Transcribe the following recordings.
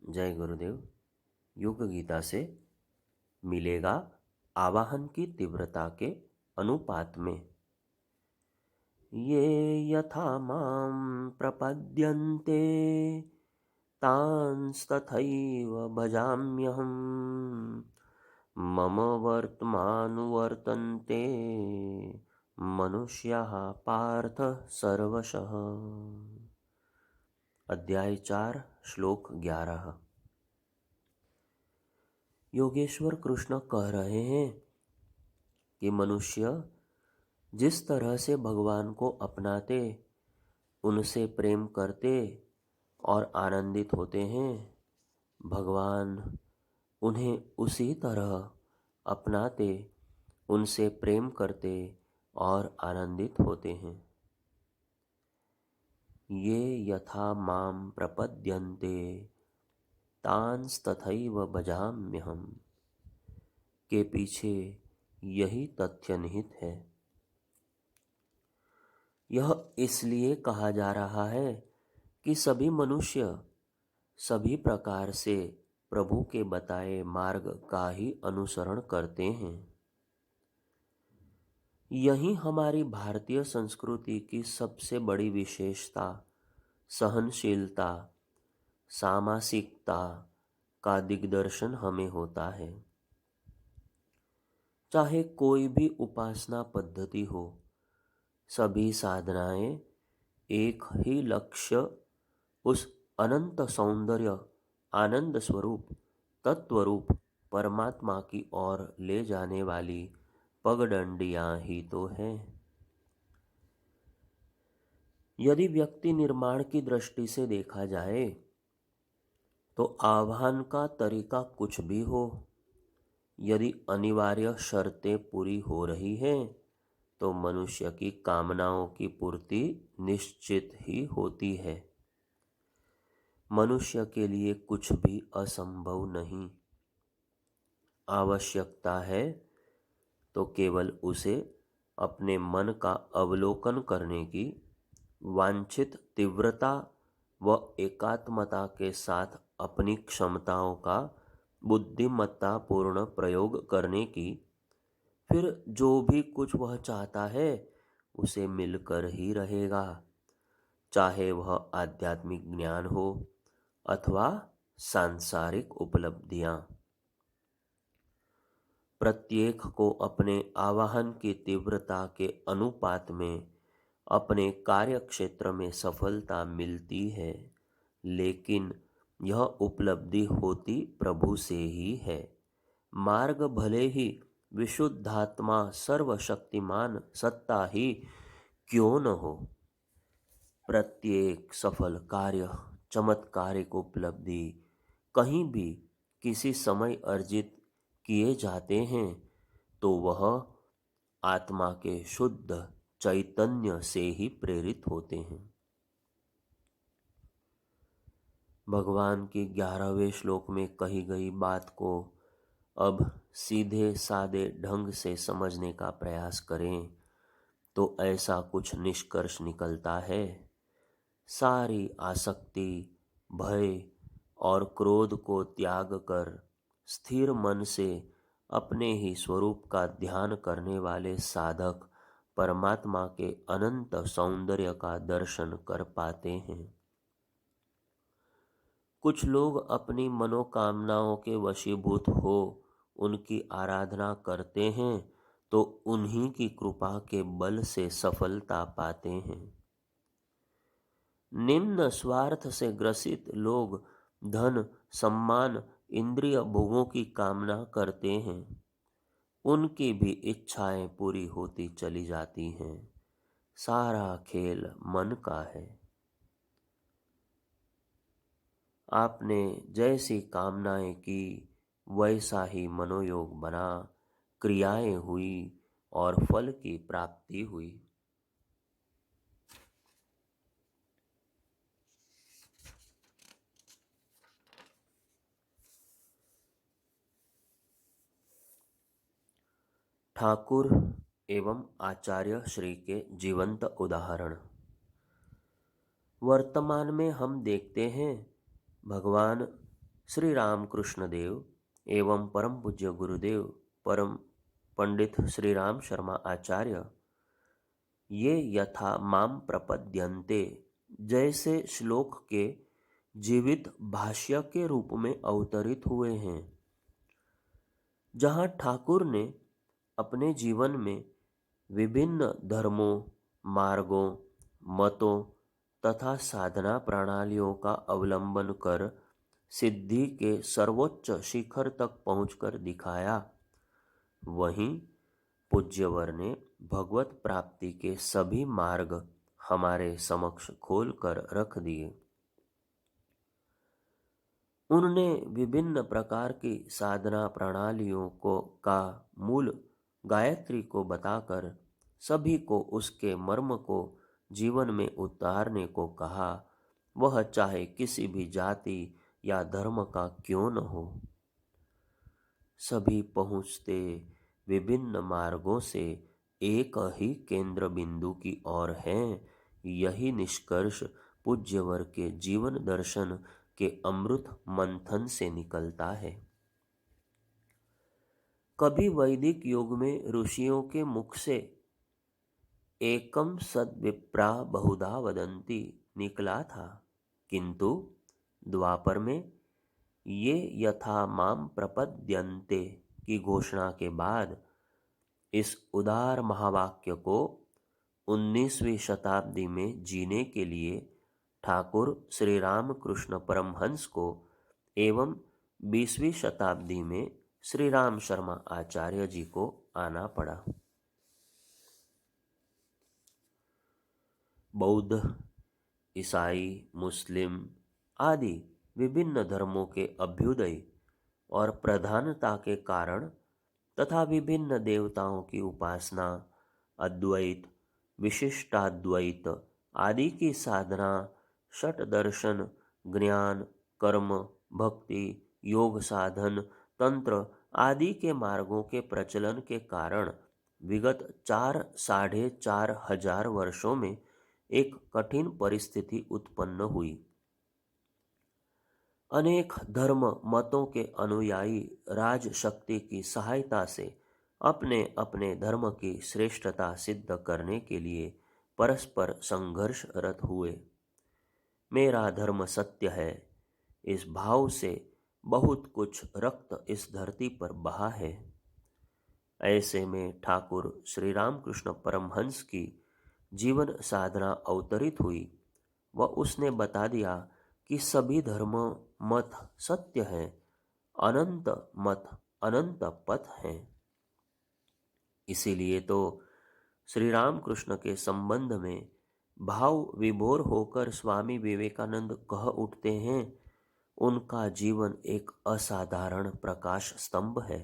जय गुरुदेव। योग गीता से मिलेगा आवाहन की तीव्रता के अनुपात में। ये यथा मां प्रपद्यन्ते तांस्तथैव भजाम्यहम्। मम वर्त्मानुवर्तन्ते मनुष्याः पार्थ सर्वशः। अध्याय 4 श्लोक 11। योगेश्वर कृष्ण कह रहे हैं कि मनुष्य जिस तरह से भगवान को अपनाते, उनसे प्रेम करते और आनंदित होते हैं, भगवान उन्हें उसी तरह अपनाते, उनसे प्रेम करते और आनंदित होते हैं। ये यथा मां प्रपद्यन्ते तांस्तथैव भजाम्यहम् के पीछे यही तथ्य निहित है। यह इसलिए कहा जा रहा है कि सभी मनुष्य सभी प्रकार से प्रभु के बताए मार्ग का ही अनुसरण करते हैं। यही हमारी भारतीय संस्कृति की सबसे बड़ी विशेषता, सहनशीलता, सामासिकता का दिग्दर्शन हमें होता है। चाहे कोई भी उपासना पद्धति हो, सभी साधनाएं एक ही लक्ष्य, उस अनंत सौंदर्य, आनंद स्वरूप, तत्वरूप परमात्मा की ओर ले जाने वाली पगडंडियां ही तो हैं। यदि व्यक्ति निर्माण की दृष्टि से देखा जाए तो आह्वान का तरीका कुछ भी हो, यदि अनिवार्य शर्तें पूरी हो रही हैं तो मनुष्य की कामनाओं की पूर्ति निश्चित ही होती है। मनुष्य के लिए कुछ भी असंभव नहीं। आवश्यकता है तो केवल उसे अपने मन का अवलोकन करने की, वांछित तीव्रता व एकात्मता के साथ अपनी क्षमताओं का बुद्धिमत्तापूर्ण प्रयोग करने की, फिर जो भी कुछ वह चाहता है उसे मिलकर ही रहेगा, चाहे वह आध्यात्मिक ज्ञान हो अथवा सांसारिक उपलब्धियां। प्रत्येक को अपने आवाहन की तीव्रता के अनुपात में अपने कार्य क्षेत्र में सफलता मिलती है, लेकिन यह उपलब्धि होती प्रभु से ही है। मार्ग भले ही विशुद्धात्मा सर्वशक्तिमान सत्ता ही क्यों न हो, प्रत्येक सफल कार्य, चमत्कारिक उपलब्धि कहीं भी किसी समय अर्जित किए जाते हैं तो वह आत्मा के शुद्ध चैतन्य से ही प्रेरित होते हैं। भगवान की 11वें श्लोक में कही गई बात को अब सीधे सादे ढंग से समझने का प्रयास करें तो ऐसा कुछ निष्कर्ष निकलता है। सारी आसक्ति, भय और क्रोध को त्याग कर स्थिर मन से अपने ही स्वरूप का ध्यान करने वाले साधक परमात्मा के अनंत सौंदर्य का दर्शन कर पाते हैं। कुछ लोग अपनी मनोकामनाओं के वशीभूत हो उनकी आराधना करते हैं तो उन्हीं की कृपा के बल से सफलता पाते हैं। निम्न स्वार्थ से ग्रसित लोग धन, सम्मान, इंद्रिय भोगों की कामना करते हैं। उनकी भी इच्छाएं पूरी होती चली जाती हैं। सारा खेल मन का है। आपने जैसी कामनाएं की वैसा ही मनोयोग बना, क्रियाएं हुई और फल की प्राप्ति हुई। ठाकुर एवं आचार्य श्री के जीवंत उदाहरण। वर्तमान में हम देखते हैं भगवान श्री रामकृष्ण देव एवं परम पूज्य गुरुदेव परम पंडित श्री राम शर्मा आचार्य ये यथा माम प्रपद्यन्ते जैसे श्लोक के जीवित भाष्य के रूप में अवतरित हुए हैं, जहाँ ठाकुर ने अपने जीवन में विभिन्न धर्मों, मार्गों, मतों तथा साधना प्रणालियों का अवलंबन कर सिद्धि के सर्वोच्च शिखर तक पहुंचकर दिखाया, वहीं पूज्यवर ने भगवत प्राप्ति के सभी मार्ग हमारे समक्ष खोल कर रख दिए। उन्होंने विभिन्न प्रकार की साधना प्रणालियों को का मूल गायत्री को बताकर सभी को उसके मर्म को जीवन में उतारने को कहा, वह चाहे किसी भी जाति या धर्म का क्यों न हो। सभी पहुँचते विभिन्न मार्गों से एक ही केंद्र बिंदु की ओर हैं। यही निष्कर्ष पूज्यवर के जीवन दर्शन के अमृत मंथन से निकलता है। कभी वैदिक युग में ऋषियों के मुख से एकम सद्विप्रा बहुधा वदंती निकला था, किंतु द्वापर में ये यथा माम प्रपद्यन्ते की घोषणा के बाद इस उदार महावाक्य को 19वीं शताब्दी में जीने के लिए ठाकुर श्री रामकृष्ण परमहंस को एवं 20वीं शताब्दी में श्री राम शर्मा आचार्य जी को आना पड़ा। बौद्ध, ईसाई, मुस्लिम आदि विभिन्न धर्मों के अभ्युदय और प्रधानता के कारण तथा विभिन्न देवताओं की उपासना, अद्वैत, विशिष्टाद्वैत आदि की साधना, षट दर्शन, ज्ञान, कर्म, भक्ति, योग साधन, तंत्र आदि के मार्गों के प्रचलन के कारण विगत 4-4.5 हजार वर्षों में एक कठिन परिस्थिति उत्पन्न हुई। अनेक धर्म मतों के अनुयायी राजशक्ति की सहायता से अपने अपने धर्म की श्रेष्ठता सिद्ध करने के लिए परस्पर संघर्षरत हुए। मेरा धर्म सत्य है, इस भाव से बहुत कुछ रक्त इस धरती पर बहा है। ऐसे में ठाकुर श्री रामकृष्ण परमहंस की जीवन साधना अवतरित हुई व उसने बता दिया कि सभी धर्म मत सत्य हैं, अनंत मत अनंत पथ हैं। इसीलिए तो श्री रामकृष्ण के संबंध में भाव विभोर होकर स्वामी विवेकानंद कह उठते हैं, उनका जीवन एक असाधारण प्रकाश स्तंभ है,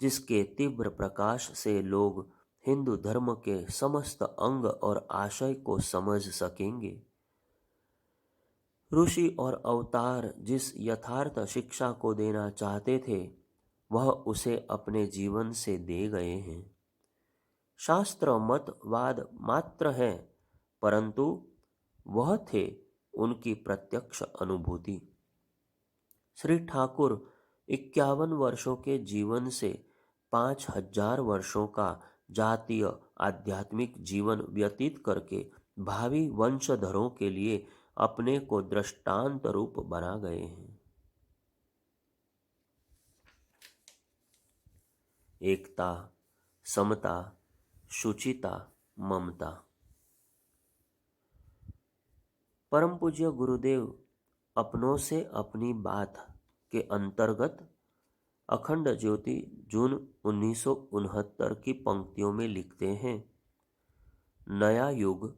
जिसके तीव्र प्रकाश से लोग हिंदू धर्म के समस्त अंग और आशय को समझ सकेंगे। ऋषि और अवतार जिस यथार्थ शिक्षा को देना चाहते थे, वह उसे अपने जीवन से दे गए हैं। शास्त्र मतवाद मात्र है, परंतु वह थे उनकी प्रत्यक्ष अनुभूति। श्री ठाकुर 51 वर्षों के जीवन से 5000 वर्षों का जातीय आध्यात्मिक जीवन व्यतीत करके भावी वंशधरों के लिए अपने को दृष्टांत रूप बना गए हैं। एकता, समता, शुचिता, ममता। परम पूज्य गुरुदेव अपनों से अपनी बात के अंतर्गत अखंड ज्योति जून 1969 की पंक्तियों में लिखते हैं, नया युग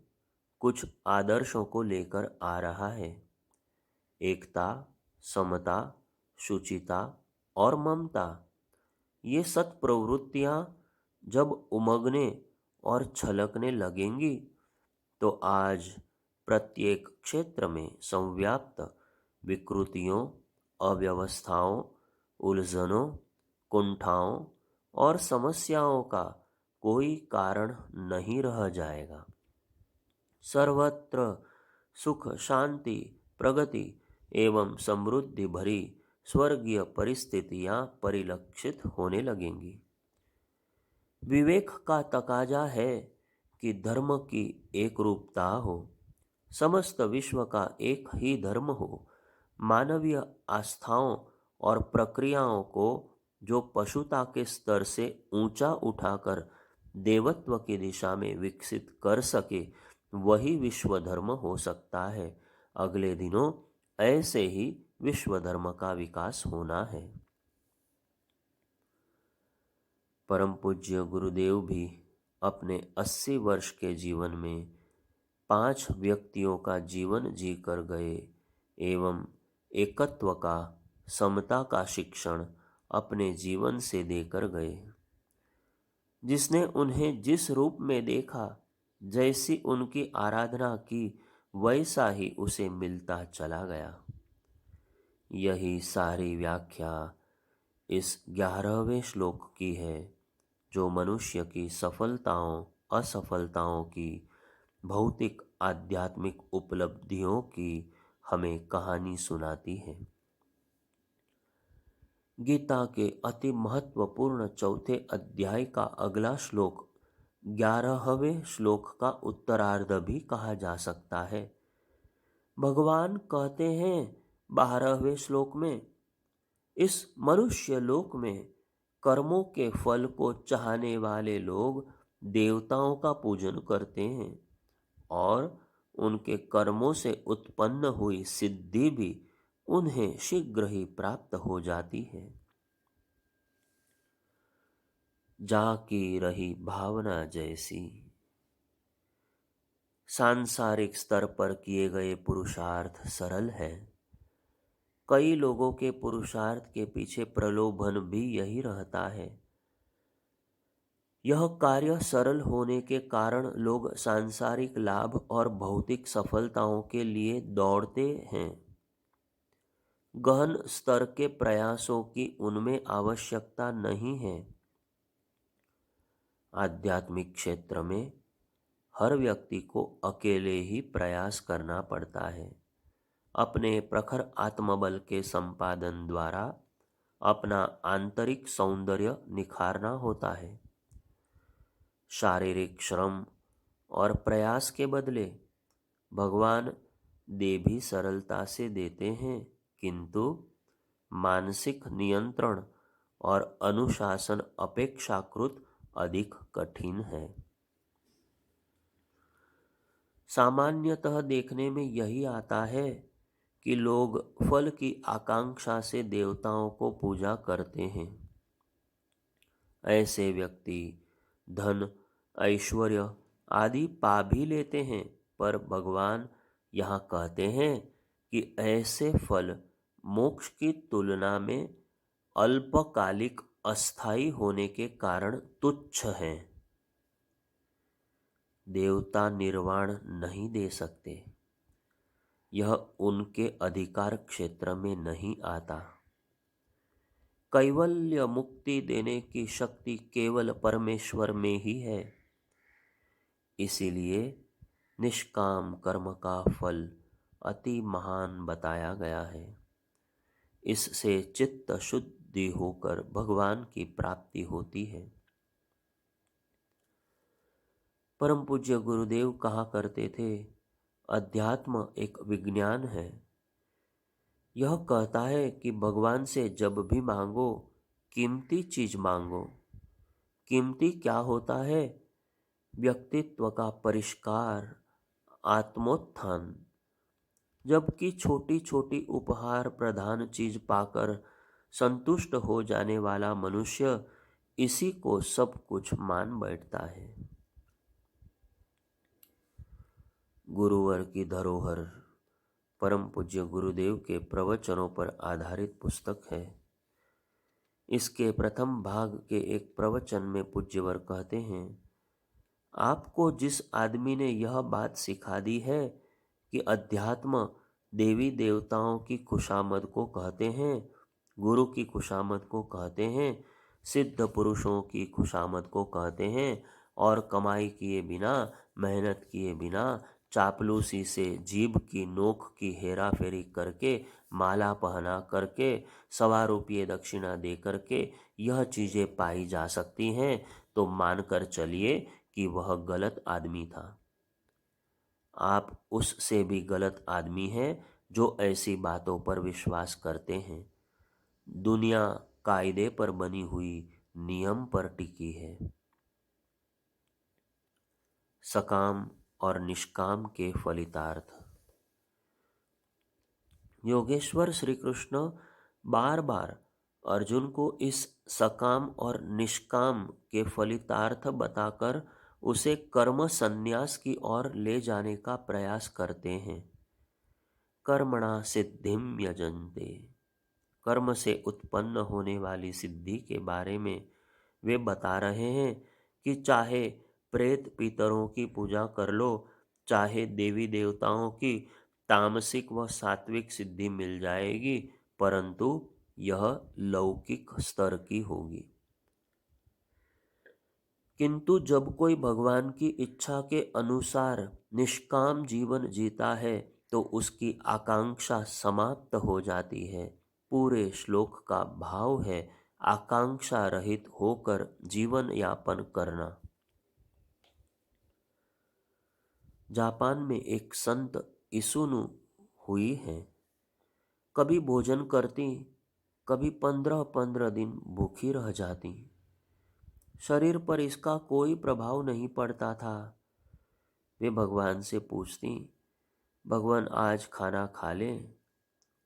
कुछ आदर्शों को लेकर आ रहा है। एकता, समता, शुचिता और ममता, ये सत्प्रवृत्तियां जब उमगने और छलकने लगेंगी तो आज प्रत्येक क्षेत्र में संव्याप्त विकृतियों, अव्यवस्थाओं, उलझनों, कुंठाओं और समस्याओं का कोई कारण नहीं रह जाएगा। सर्वत्र सुख, शांति, प्रगति एवं समृद्धि भरी स्वर्गीय परिस्थितियां परिलक्षित होने लगेंगी। विवेक का तकाजा है कि धर्म की एक रूपता हो, समस्त विश्व का एक ही धर्म हो, मानवीय आस्थाओं और प्रक्रियाओं को जो पशुता के स्तर से ऊंचा उठाकर देवत्व की दिशा में विकसित कर सके, वही विश्व धर्म हो सकता है। अगले दिनों ऐसे ही विश्व धर्म का विकास होना है। परम पूज्य गुरुदेव भी अपने 80 वर्ष के जीवन में 5 व्यक्तियों का जीवन जीकर गए एवं एकत्व का, समता का शिक्षण अपने जीवन से देकर गए। जिसने उन्हें जिस रूप में देखा, जैसी उनकी आराधना की, वैसा ही उसे मिलता चला गया। यही सारी व्याख्या इस 11वें श्लोक की है, जो मनुष्य की सफलताओं असफलताओं की, भौतिक आध्यात्मिक उपलब्धियों की हमें कहानी सुनाती है। गीता के अति महत्वपूर्ण चौथे अध्याय का अगला श्लोक 11वें श्लोक का उत्तरार्ध भी कहा जा सकता है। भगवान कहते हैं 12वें श्लोक में, इस मनुष्य लोक में कर्मों के फल को चाहने वाले लोग देवताओं का पूजन करते हैं और उनके कर्मों से उत्पन्न हुई सिद्धि भी उन्हें शीघ्र ही प्राप्त हो जाती है। जाकी रही भावना जैसी। सांसारिक स्तर पर किए गए पुरुषार्थ सरल है। कई लोगों के पुरुषार्थ के पीछे प्रलोभन भी यही रहता है। यह कार्य सरल होने के कारण लोग सांसारिक लाभ और भौतिक सफलताओं के लिए दौड़ते हैं। गहन स्तर के प्रयासों की उनमें आवश्यकता नहीं है। आध्यात्मिक क्षेत्र में हर व्यक्ति को अकेले ही प्रयास करना पड़ता है। अपने प्रखर आत्मबल के संपादन द्वारा अपना आंतरिक सौंदर्य निखारना होता है। शारीरिक श्रम और प्रयास के बदले भगवान दे भी सरलता से देते हैं, किंतु मानसिक नियंत्रण और अनुशासन अपेक्षाकृत अधिक कठिन है। सामान्यतः देखने में यही आता है कि लोग फल की आकांक्षा से देवताओं को पूजा करते हैं। ऐसे व्यक्ति धन, ऐश्वर्य आदि पा भी लेते हैं, पर भगवान यहाँ कहते हैं कि ऐसे फल मोक्ष की तुलना में अल्पकालिक अस्थायी होने के कारण तुच्छ हैं। देवता निर्वाण नहीं दे सकते, यह उनके अधिकार क्षेत्र में नहीं आता। कैवल्य मुक्ति देने की शक्ति केवल परमेश्वर में ही है। इसीलिए निष्काम कर्म का फल अति महान बताया गया है। इससे चित्त शुद्धि होकर भगवान की प्राप्ति होती है। परम पूज्य गुरुदेव कहा करते थे, अध्यात्म एक विज्ञान है। यह कहता है कि भगवान से जब भी मांगो, कीमती चीज मांगो। कीमती क्या होता है? व्यक्तित्व का परिष्कार, आत्मोत्थान। जबकि छोटी छोटी उपहार प्रधान चीज पाकर संतुष्ट हो जाने वाला मनुष्य इसी को सब कुछ मान बैठता है। गुरुवर की धरोहर परम पूज्य गुरुदेव के प्रवचनों पर आधारित पुस्तक है। इसके प्रथम भाग के एक प्रवचन में पूज्यवर कहते हैं, आपको जिस आदमी ने यह बात सिखा दी है कि अध्यात्म देवी देवताओं की खुशामद को कहते हैं, गुरु की खुशामद को कहते हैं, सिद्ध पुरुषों की खुशामद को कहते हैं और कमाई किए बिना, मेहनत किए बिना चापलूसी से जीभ की नोक की हेरा फेरी करके, माला पहना करके, 1.25 दक्षिणा दे करके यह चीजें पाई जा सकती हैं, तो मानकर चलिए कि वह गलत आदमी था। आप उससे भी गलत आदमी हैं जो ऐसी बातों पर विश्वास करते हैं। दुनिया कायदे पर बनी हुई नियम पर टिकी है। सकाम और निष्काम के फलितार्थ। योगेश्वर श्री कृष्ण बार बार अर्जुन को इस सकाम और निष्काम के फलितार्थ बताकर उसे कर्म संन्यास की ओर ले जाने का प्रयास करते हैं। कर्मणा सिद्धिम यजन्ते, कर्म से उत्पन्न होने वाली सिद्धि के बारे में वे बता रहे हैं कि चाहे प्रेत पितरों की पूजा कर लो, चाहे देवी देवताओं की तामसिक व सात्विक सिद्धि मिल जाएगी, परंतु यह लौकिक स्तर की होगी। किंतु जब कोई भगवान की इच्छा के अनुसार निष्काम जीवन जीता है तो उसकी आकांक्षा समाप्त हो जाती है। पूरे श्लोक का भाव है आकांक्षा रहित होकर जीवन यापन करना। जापान में एक संत इसुनु हुई है। कभी भोजन करती, कभी 15-15 दिन भूखी रह जाती। शरीर पर इसका कोई प्रभाव नहीं पड़ता था। वे भगवान से पूछती, भगवान आज खाना खा ले,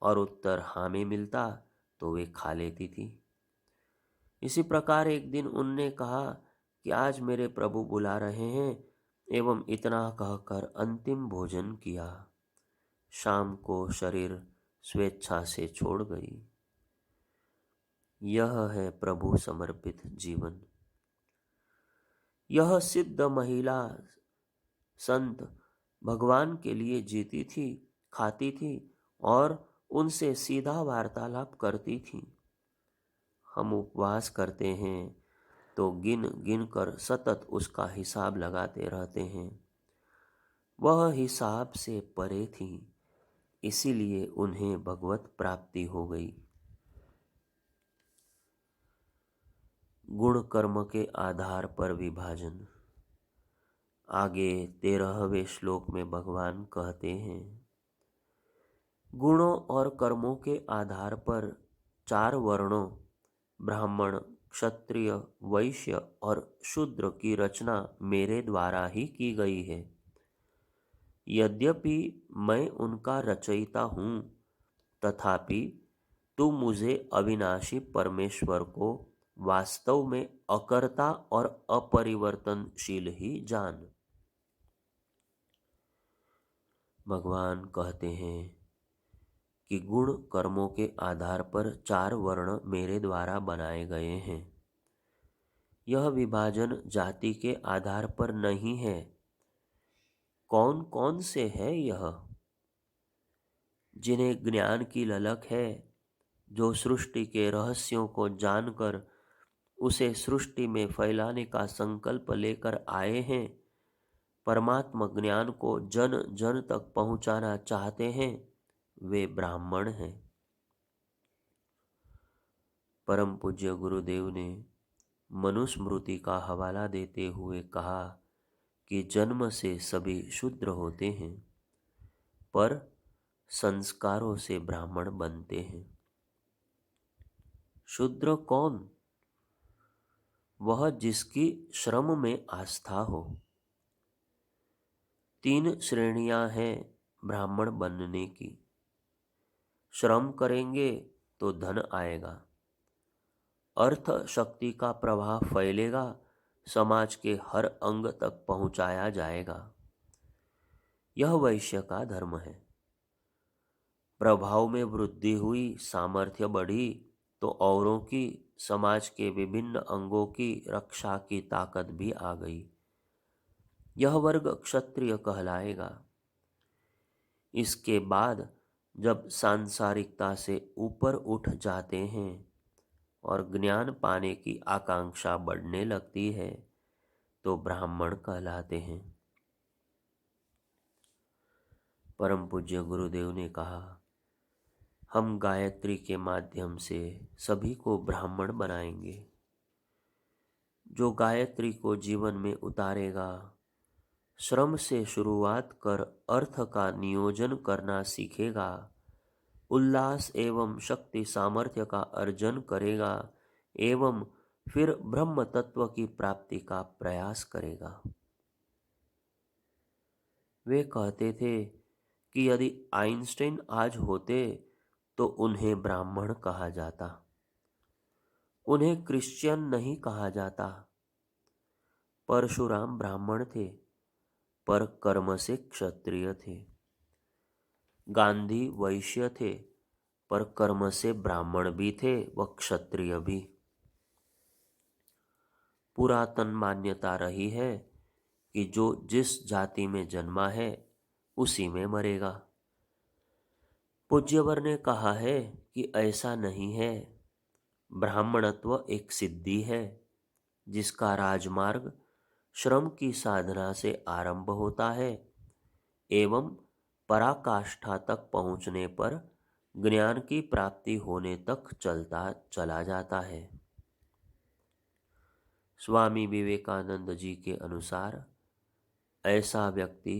और उत्तर हाँ में मिलता तो वे खा लेती थी। इसी प्रकार एक दिन उनने कहा कि आज मेरे प्रभु बुला रहे हैं, एवं इतना कहकर अंतिम भोजन किया। शाम को शरीर स्वेच्छा से छोड़ गई। यह है प्रभु समर्पित जीवन। यह सिद्ध महिला संत भगवान के लिए जीती थी, खाती थी और उनसे सीधा वार्तालाप करती थी। हम उपवास करते हैं तो गिन गिन कर सतत उसका हिसाब लगाते रहते हैं। वह हिसाब से परे थी, इसीलिए उन्हें भगवत प्राप्ति हो गई। गुण कर्म के आधार पर विभाजन। आगे 13वें श्लोक में भगवान कहते हैं, गुणों और कर्मों के आधार पर 4 वर्णों ब्राह्मण, क्षत्रिय, वैश्य और शूद्र की रचना मेरे द्वारा ही की गई है। यद्यपि मैं उनका रचयिता हूँ, तथापि तू मुझे अविनाशी परमेश्वर को वास्तव में अकर्ता और अपरिवर्तनशील ही जान। भगवान कहते हैं कि गुण कर्मों के आधार पर 4 वर्ण मेरे द्वारा बनाए गए हैं। यह विभाजन जाति के आधार पर नहीं है। कौन कौन से है यह? जिन्हें ज्ञान की ललक है, जो सृष्टि के रहस्यों को जानकर उसे सृष्टि में फैलाने का संकल्प लेकर आए हैं, परमात्मा ज्ञान को जन जन तक पहुंचाना चाहते हैं, वे ब्राह्मण हैं। परम पूज्य गुरुदेव ने मनुस्मृति का हवाला देते हुए कहा कि जन्म से सभी शूद्र होते हैं, पर संस्कारों से ब्राह्मण बनते हैं। शूद्र कौन? वह जिसकी श्रम में आस्था हो। 3 श्रेणियां हैं ब्राह्मण बनने की। श्रम करेंगे तो धन आएगा, अर्थ शक्ति का प्रवाह फैलेगा, समाज के हर अंग तक पहुंचाया जाएगा। यह वैश्य का धर्म है। प्रभाव में वृद्धि हुई, सामर्थ्य बढ़ी तो औरों की, समाज के विभिन्न अंगों की रक्षा की ताकत भी आ गई। यह वर्ग क्षत्रिय कहलाएगा। इसके बाद जब सांसारिकता से ऊपर उठ जाते हैं और ज्ञान पाने की आकांक्षा बढ़ने लगती है, तो ब्राह्मण कहलाते हैं। परम पूज्य गुरुदेव ने कहा, हम गायत्री के माध्यम से सभी को ब्राह्मण बनाएंगे। जो गायत्री को जीवन में उतारेगा, श्रम से शुरुआत कर अर्थ का नियोजन करना सीखेगा, उल्लास एवं शक्ति सामर्थ्य का अर्जन करेगा एवं फिर ब्रह्म तत्व की प्राप्ति का प्रयास करेगा। वे कहते थे कि यदि आइंस्टाइन आज होते तो उन्हें ब्राह्मण कहा जाता, उन्हें क्रिश्चियन नहीं कहा जाता। परशुराम ब्राह्मण थे पर कर्म से क्षत्रिय थे। गांधी वैश्य थे पर कर्म से ब्राह्मण भी थे व क्षत्रिय भी। पुरातन मान्यता रही है कि जो जिस जाति में जन्मा है उसी में मरेगा। पूज्यवर ने कहा है कि ऐसा नहीं है। ब्राह्मणत्व एक सिद्धि है जिसका राजमार्ग श्रम की साधना से आरंभ होता है एवं पराकाष्ठा तक पहुंचने पर ज्ञान की प्राप्ति होने तक चला जाता है। स्वामी विवेकानंद जी के अनुसार ऐसा व्यक्ति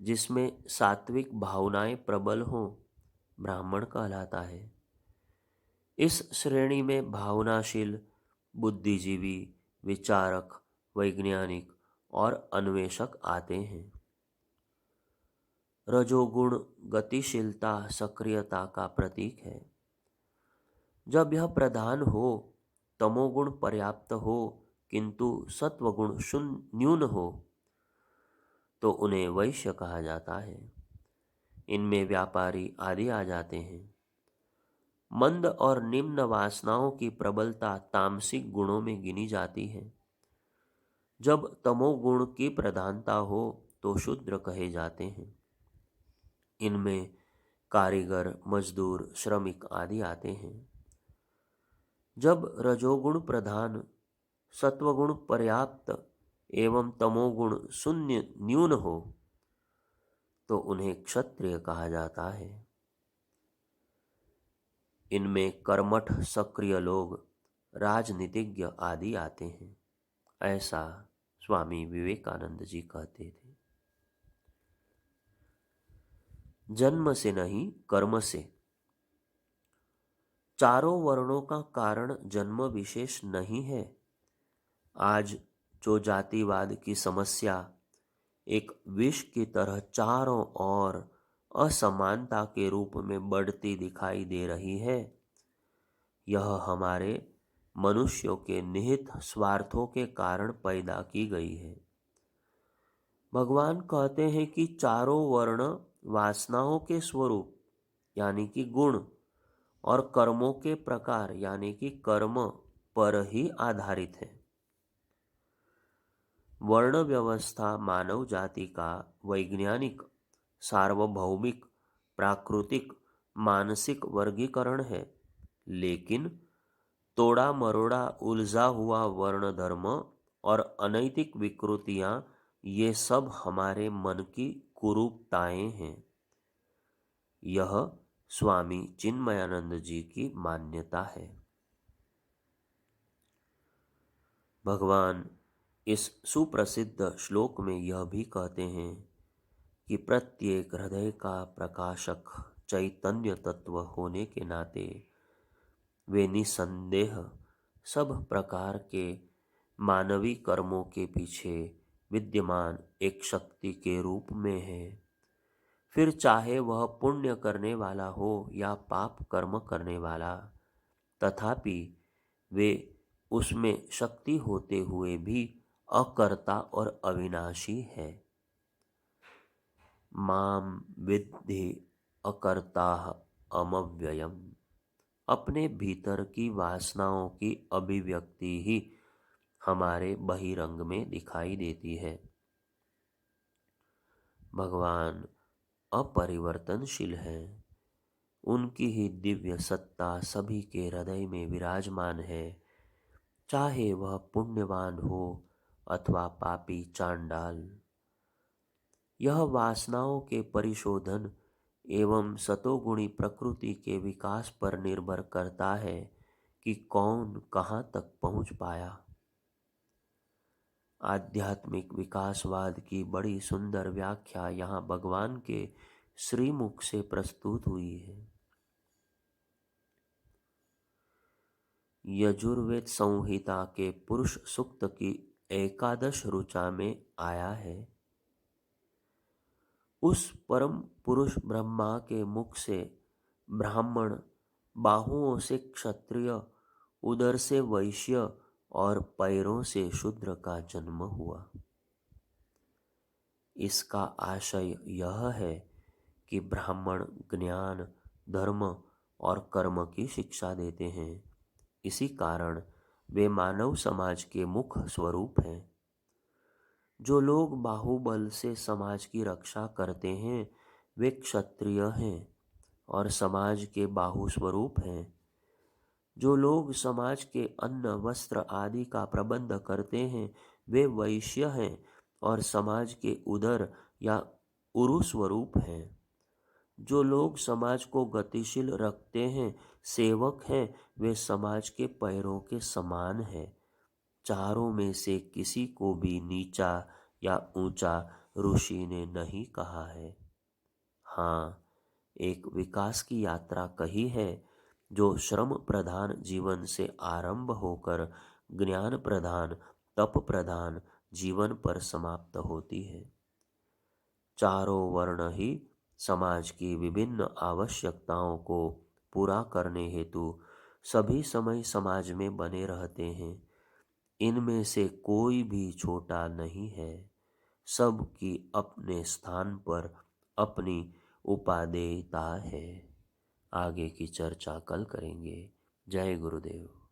जिसमें सात्विक भावनाएं प्रबल हों ब्राह्मण कहलाता है। इस श्रेणी में भावनाशील, बुद्धिजीवी, विचारक, वैज्ञानिक और अन्वेषक आते हैं। रजोगुण गतिशीलता, सक्रियता का प्रतीक है। जब यह प्रधान हो, तमोगुण पर्याप्त हो किंतु सत्वगुण न्यून हो तो उन्हें वैश्य कहा जाता है। इनमें व्यापारी आदि आ जाते हैं। मंद और निम्न वासनाओं की प्रबलता तामसिक गुणों में गिनी जाती है। जब तमोगुण की प्रधानता हो तो शूद्र कहे जाते हैं। इनमें कारीगर, मजदूर, श्रमिक आदि आते हैं। जब रजोगुण प्रधान, सत्वगुण पर्याप्त एवं तमोगुण शून्य न्यून हो तो उन्हें क्षत्रिय कहा जाता है। इनमें कर्मठ, सक्रिय लोग, राजनीतिज्ञ आदि आते हैं, ऐसा स्वामी विवेकानंद जी कहते थे। जन्म से नहीं, कर्म से। चारों वर्णों का कारण जन्म विशेष नहीं है। आज जो जातिवाद की समस्या एक विष की तरह चारों ओर असमानता के रूप में बढ़ती दिखाई दे रही है, यह हमारे मनुष्यों के निहित स्वार्थों के कारण पैदा की गई है। भगवान कहते हैं कि चारों वर्ण वासनाओं के स्वरूप यानी कि गुण और कर्मों के प्रकार यानी कि कर्म पर ही आधारित है। वर्ण व्यवस्था मानव जाति का वैज्ञानिक, सार्वभौमिक, प्राकृतिक, मानसिक वर्गीकरण है, लेकिन तोड़ा मरोड़ा उलझा हुआ वर्ण धर्म और अनैतिक विकृतियां, ये सब हमारे मन की कुरूपताएं हैं। यह स्वामी चिन्मयानंद जी की मान्यता है। भगवान इस सुप्रसिद्ध श्लोक में यह भी कहते हैं कि प्रत्येक हृदय का प्रकाशक चैतन्य तत्व होने के नाते वे निसंदेह सब प्रकार के मानवी कर्मों के पीछे विद्यमान एक शक्ति के रूप में है। फिर चाहे वह पुण्य करने वाला हो या पाप कर्म करने वाला, तथापि वे उसमें शक्ति होते हुए भी अकर्ता और अविनाशी है। माम विद्धि अकर्ताः अमव्ययम्। अपने भीतर की वासनाओं की अभिव्यक्ति ही हमारे बहिरंग में दिखाई देती है। भगवान अपरिवर्तनशील है। उनकी ही दिव्य सत्ता सभी के हृदय में विराजमान है, चाहे वह पुण्यवान हो अथवा पापी चांडाल। यह वासनाओं के परिशोधन एवं सतोगुणी प्रकृति के विकास पर निर्भर करता है कि कौन कहाँ तक पहुँच पाया। आध्यात्मिक विकासवाद की बड़ी सुंदर व्याख्या यहाँ भगवान के श्रीमुख से प्रस्तुत हुई है। यजुर्वेद संहिता के पुरुष सूक्त की 11 ऋचा में आया है, उस परम पुरुष ब्रह्मा के मुख से ब्राह्मण, बाहुओं से क्षत्रिय, उदर से वैश्य और पैरों से शूद्र का जन्म हुआ। इसका आशय यह है कि ब्राह्मण ज्ञान, धर्म और कर्म की शिक्षा देते हैं। इसी कारण वे मानव समाज के मुख्य स्वरूप हैं। जो लोग बाहुबल से समाज की रक्षा करते हैं वे क्षत्रिय हैं और समाज के बाहु स्वरूप हैं। जो लोग समाज के अन्न, वस्त्र आदि का प्रबंध करते हैं वे वैश्य हैं और समाज के उदर या उरु स्वरूप हैं। जो लोग समाज को गतिशील रखते हैं, सेवक हैं, वे समाज के पैरों के समान हैं। चारों में से किसी को भी नीचा या ऊंचा ऋषि ने नहीं कहा है। हाँ, एक विकास की यात्रा कही है जो श्रम प्रधान जीवन से आरंभ होकर ज्ञान प्रधान, तप प्रधान जीवन पर समाप्त होती है। चारों वर्ण ही समाज की विभिन्न आवश्यकताओं को पूरा करने हेतु सभी समय समाज में बने रहते हैं। इनमें से कोई भी छोटा नहीं है। सब की अपने स्थान पर अपनी उपादेयता है। आगे की चर्चा कल करेंगे। जय गुरुदेव।